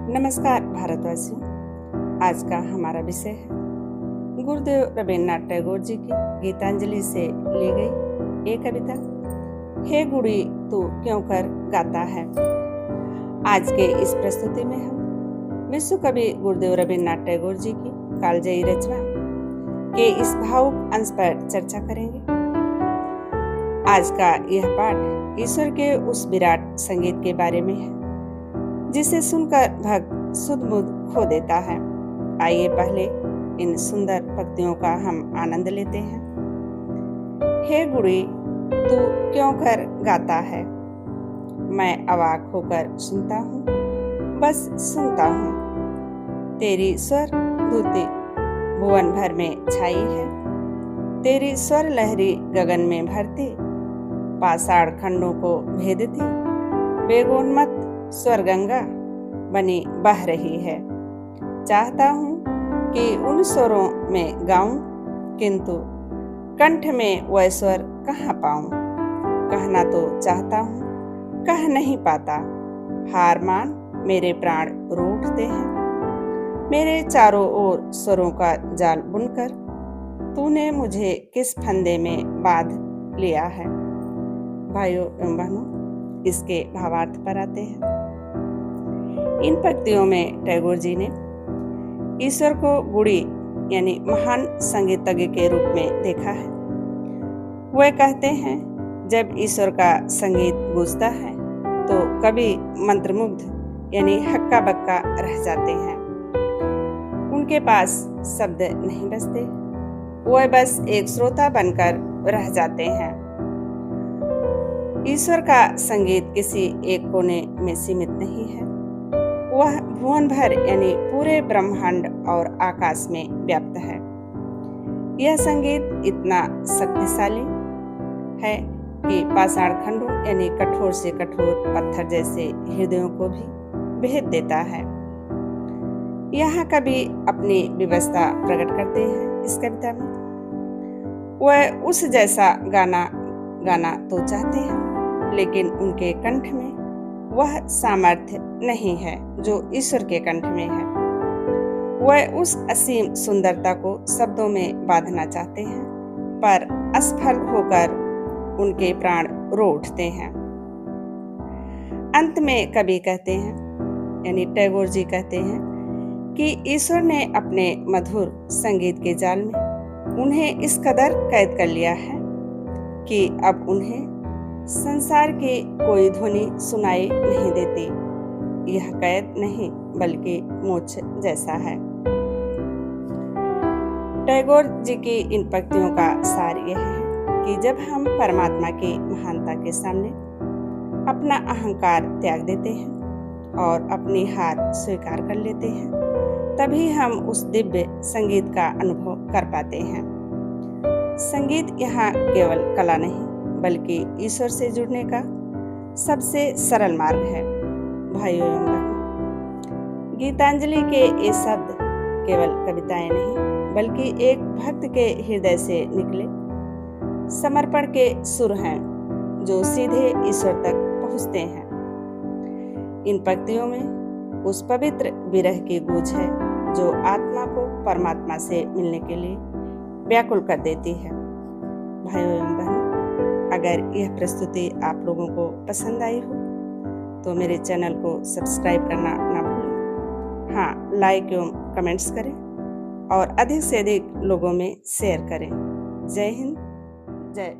नमस्कार भारतवासियों। आज का हमारा विषय है गुरुदेव रवीन्द्रनाथ टैगोर जी की गीतांजलि से ली गई एक कविता, हे गुड़ी तू क्यों कर गाता है। आज के इस प्रस्तुति में हम विश्व कवि गुरुदेव रवीन्द्रनाथ टैगोर जी की कालजयी रचना के इस भावुक अंश पर चर्चा करेंगे। आज का यह पाठ ईश्वर के उस विराट संगीत के बारे में है जिसे सुनकर भक्त सुध बुध खो देता है। आइए पहले इन सुंदर पंक्तियों का हम आनंद लेते हैं। हे गुड़ी तू क्यों कर गाता है, मैं अवाक होकर सुनता हूँ, बस सुनता हूँ। तेरी स्वर धुति भुवन भर में छाई है, तेरी स्वर लहरी गगन में भरती, पाषाण खंडों को भेदती, बेगोन्मत्त स्वर गंगा बनी बह रही है। चाहता हूँ कि उन स्वरों में गाऊं, किंतु कंठ में वह स्वर कहाँ पाऊं। कहना तो चाहता हूँ, कह नहीं पाता। हार मान मेरे प्राण रो उठते हैं। मेरे चारों ओर स्वरों का जाल बुनकर तूने मुझे किस फंदे में बांध लिया है। भाइयों एवं बहनों, इसके भावार्थ पर आते हैं। इन पंक्तियों में टैगोर जी ने ईश्वर को गुड़ी यानी महान संगीतज्ञ के रूप में देखा है। वह कहते हैं, जब ईश्वर का संगीत गूंजता है तो कभी मंत्रमुग्ध यानी हक्का बक्का रह जाते हैं। उनके पास शब्द नहीं बचते, वह बस एक श्रोता बनकर रह जाते हैं। ईश्वर का संगीत किसी एक कोने में सीमित नहीं है, वह भुवन भर यानी पूरे ब्रह्मांड और आकाश में व्याप्त है। यह संगीत इतना शक्तिशाली है कि पाषाण खंडों यानी कठोर से कठोर पत्थर जैसे हृदयों को भी भेद देता है। यहाँ कवि अपनी व्यवस्था प्रकट करते हैं इस कविता में। वह उस जैसा गाना तो चाहते हैं, लेकिन उनके कंठ में वह सामर्थ्य नहीं है जो ईश्वर के कंठ में है। वह उस असीम सुंदरता को शब्दों में बांधना चाहते हैं, पर असफल होकर उनके प्राण रो उठते हैं। अंत में कवि कहते हैं यानी टैगोर जी कहते हैं कि ईश्वर ने अपने मधुर संगीत के जाल में उन्हें इस कदर कैद कर लिया है कि अब उन्हें संसार की कोई ध्वनि सुनाई नहीं देती। यह कैद नहीं बल्कि मोक्ष जैसा है। टैगोर जी की इन पंक्तियों का सार यह है कि जब हम परमात्मा की महानता के सामने अपना अहंकार त्याग देते हैं और अपनी हार स्वीकार कर लेते हैं, तभी हम उस दिव्य संगीत का अनुभव कर पाते हैं। संगीत यहाँ केवल कला नहीं बल्कि ईश्वर से जुड़ने का सबसे सरल मार्ग है। भाइयों एवं बहनों, गीतांजलि के ये शब्द केवल कविताएं नहीं बल्कि एक भक्त के हृदय से निकले समर्पण के सुर हैं जो सीधे ईश्वर तक पहुंचते हैं। इन पंक्तियों में उस पवित्र विरह की गूंज है जो आत्मा को परमात्मा से मिलने के लिए व्याकुल कर देती है। भाइयों एवं बहनों, अगर यह प्रस्तुति आप लोगों को पसंद आई हो तो मेरे चैनल को सब्सक्राइब करना ना भूलें। हाँ, लाइक एवं कमेंट्स करें और अधिक से अधिक लोगों में शेयर करें। जय हिंद, जय